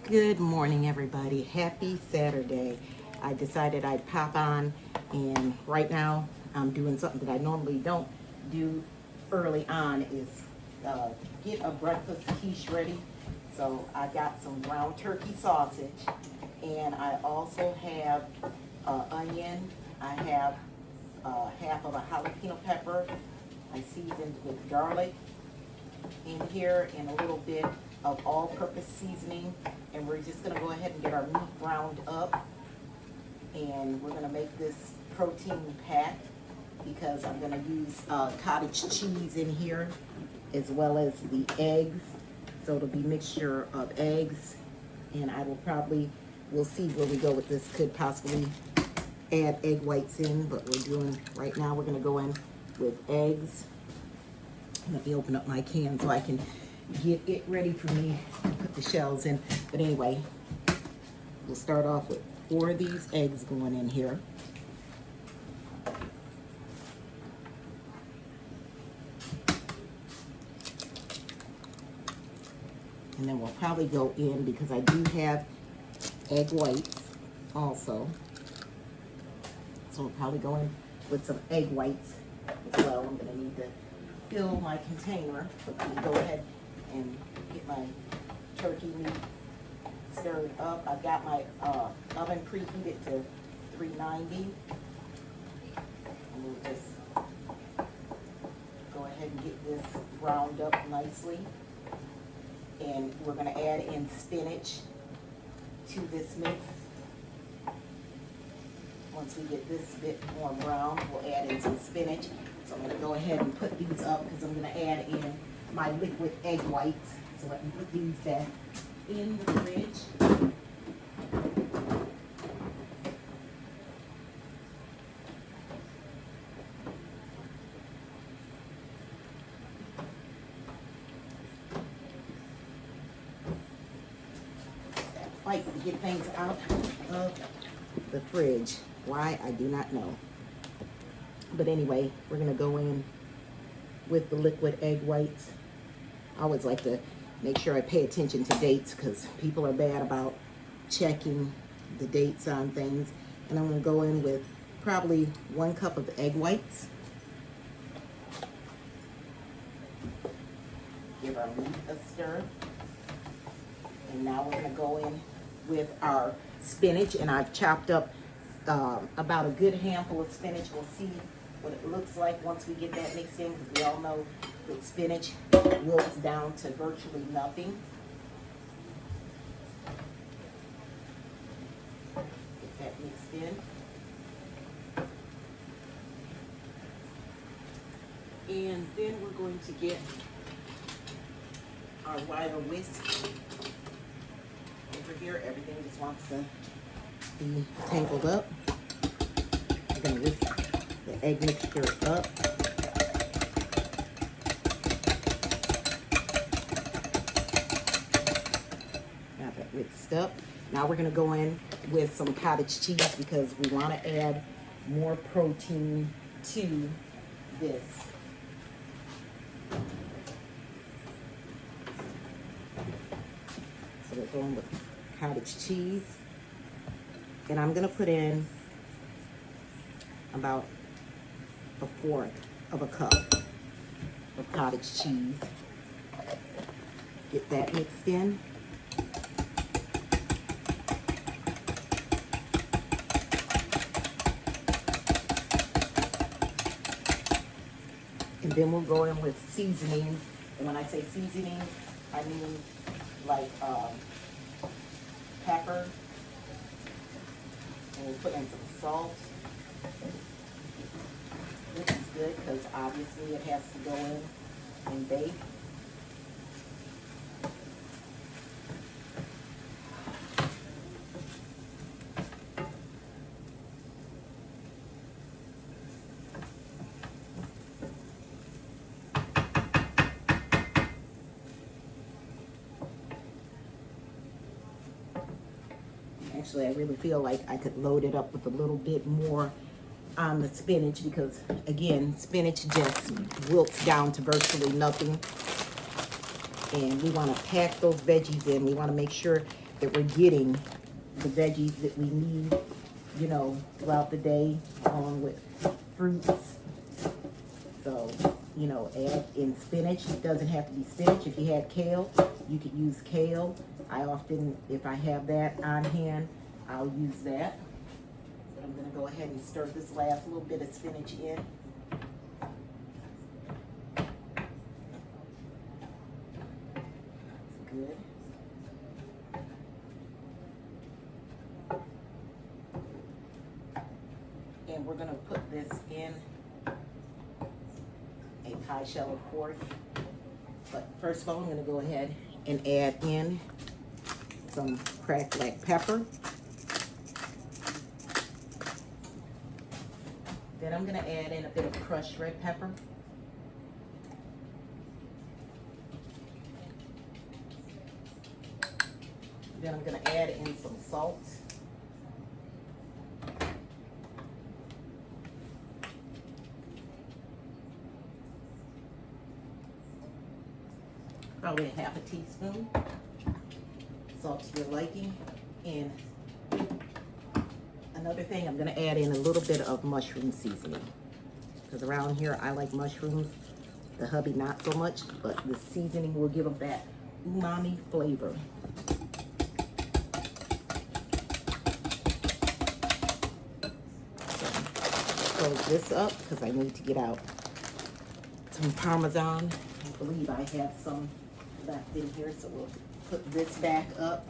Good morning, everybody. Happy Saturday. I decided I'd pop on, and right now I'm doing something that I normally don't do early on is get a breakfast quiche ready. So I got some ground turkey sausage, and I also have onion. I have half of a jalapeno pepper. I seasoned with garlic in here and a little bit of all-purpose seasoning, and we're just gonna go ahead and get our meat ground up, and we're gonna make this protein packed because I'm gonna use cottage cheese in here as well as the eggs. So it'll be mixture of eggs, and I will probably, we'll see where we go with this. Could possibly add egg whites in, but we're doing, right now we're gonna go in with eggs. Let me open up my can so I can get it ready for me to put the shells in. But anyway, we'll start off with 4 of these eggs going in here. And then we'll probably go in, because I do have egg whites also. So we'll probably go in with some egg whites as well. I'm gonna need to fill my container. Let me go ahead and get my turkey meat stirred up. I've got my oven preheated to 390. And we'll just go ahead and get this browned up nicely. And we're gonna add in spinach to this mix. Once we get this bit more brown, we'll add in some spinach. So I'm gonna go ahead and put these up because I'm gonna add in my liquid egg whites. So let me put these back in the fridge. Fight to get things out of the fridge. Why, I do not know. But anyway, we're gonna go in with the liquid egg whites. I always like to make sure I pay attention to dates because people are bad about checking the dates on things. And I'm gonna go in with probably 1 cup of egg whites. Give our meat a stir. And now we're gonna go in with our spinach, and I've chopped up about a good handful of spinach. We'll see what it looks like once we get that mixed in, because we all know that spinach wilts down to virtually nothing. Get that mixed in. And then we're going to get our wire whisk over here. Everything just wants to be tangled up. We're going to whisk the egg mixture up. Got that whisked up. Now we're going to go in with some cottage cheese because we want to add more protein to this. So we're going with cottage cheese. And I'm going to put in about 1/4 of a cup of cottage cheese. Get that mixed in. And then we'll go in with seasonings. And when I say seasonings, I mean like pepper. And we'll put in some salt. This is good because obviously it has to go in and bake. Actually, I really feel like I could load it up with a little bit more on the spinach because, again, spinach just wilts down to virtually nothing. And we want to pack those veggies in. We want to make sure that we're getting the veggies that we need, you know, throughout the day, along with fruits. So, you know, add in spinach. It doesn't have to be spinach. If you had kale, you could use kale. I often, if I have that on hand, I'll use that. But I'm going to go ahead and stir this last little bit of spinach in. That's good. And we're going to put this in a pie shell, of course. But first of all, I'm going to go ahead and add in some cracked black pepper. Then I'm going to add in a bit of crushed red pepper. Then I'm going to add in some salt. Probably a half a teaspoon. Salt to your liking. And another thing, I'm going to add in a little bit of mushroom seasoning. Because around here, I like mushrooms. The hubby, not so much. But the seasoning will give them that umami flavor. So, close this up because I need to get out some Parmesan. I believe I have some left in here, so we'll put this back up.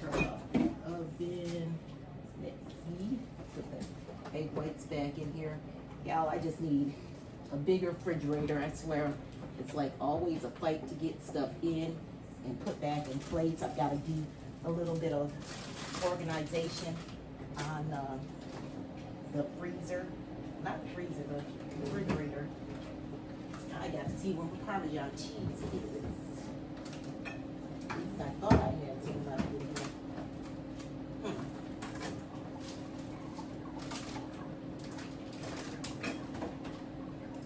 Turn off the oven. Let's see. Put the egg whites back in here. Y'all, I just need a bigger refrigerator. I swear, it's like always a fight to get stuff in and put back in place. I've got to do a little bit of organization on the freezer. Not the freezer, the refrigerator. I got to see where the Parmesan cheese is. At least I thought I had some left in here.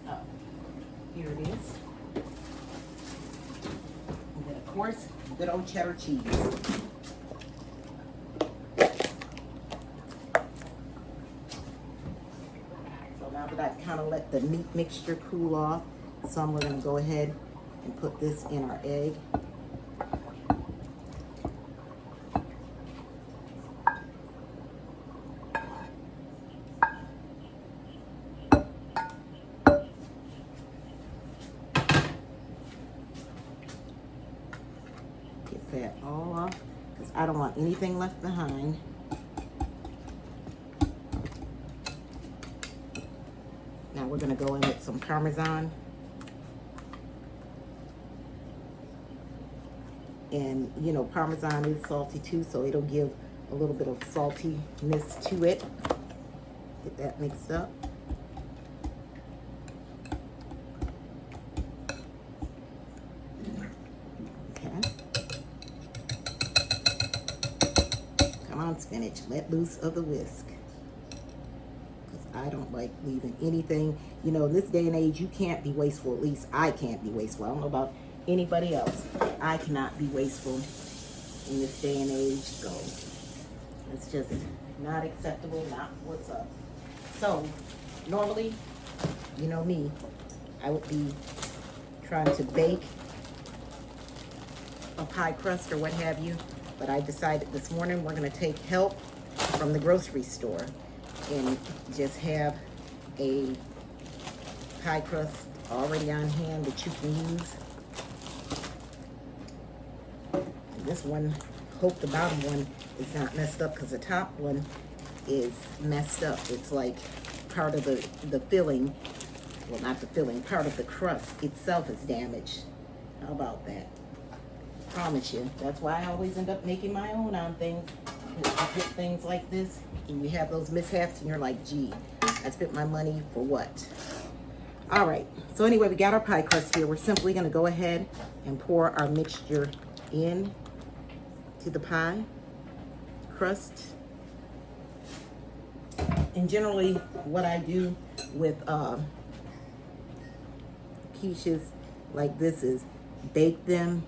Oh, here it is. And then, of course, good old cheddar cheese. So now that I've kind of let the meat mixture cool off, some we're going to go ahead and put this in our egg. Get that all off because I don't want anything left behind. Now we're going to go in with some Parmesan. And, you know, Parmesan is salty too, so it'll give a little bit of saltiness to it. Get that mixed up. Okay. Come on, spinach. Let loose of the whisk. Because I don't like leaving anything. You know, in this day and age, you can't be wasteful. At least I can't be wasteful. I don't know about anybody else. I cannot be wasteful in this day and age, so it's just not acceptable, not what's up. So normally, you know me, I would be trying to bake a pie crust or what have you, but I decided this morning we're going to take help from the grocery store and just have a pie crust already on hand that you can use. This one, hope the bottom one is not messed up because the top one is messed up. It's like part of the filling, well, not the filling, part of the crust itself is damaged. How about that? I promise you. That's why I always end up making my own on things. You get things like this and you have those mishaps and you're like, gee, I spent my money for what? All right, so anyway, we got our pie crust here. We're simply gonna go ahead and pour our mixture in to the pie crust. And generally what I do with quiches like this is bake them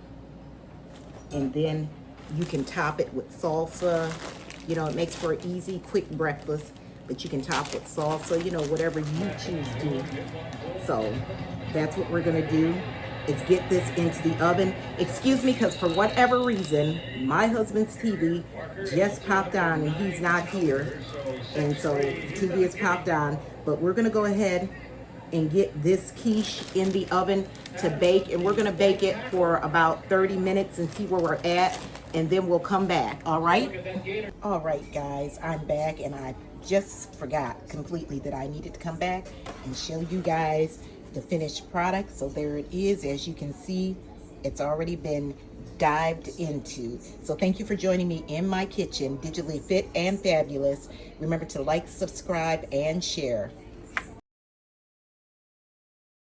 and then You can top it with salsa. You know, it makes for an easy, quick breakfast, but you can top with salsa, you know, whatever you choose to. So that's what we're gonna do, is get this into the oven. Excuse me, because for whatever reason, my husband's TV just popped on and he's not here. And so the TV is popped on, but we're gonna go ahead and get this quiche in the oven to bake, and we're gonna bake it for about 30 minutes and see where we're at, and then we'll come back. All right guys, I'm back, and I just forgot completely that I needed to come back and show you guys the finished product. So there it is. As you can see, it's already been dived into. So thank you for joining me in my kitchen, digitally fit and fabulous. Remember to like, subscribe, and share.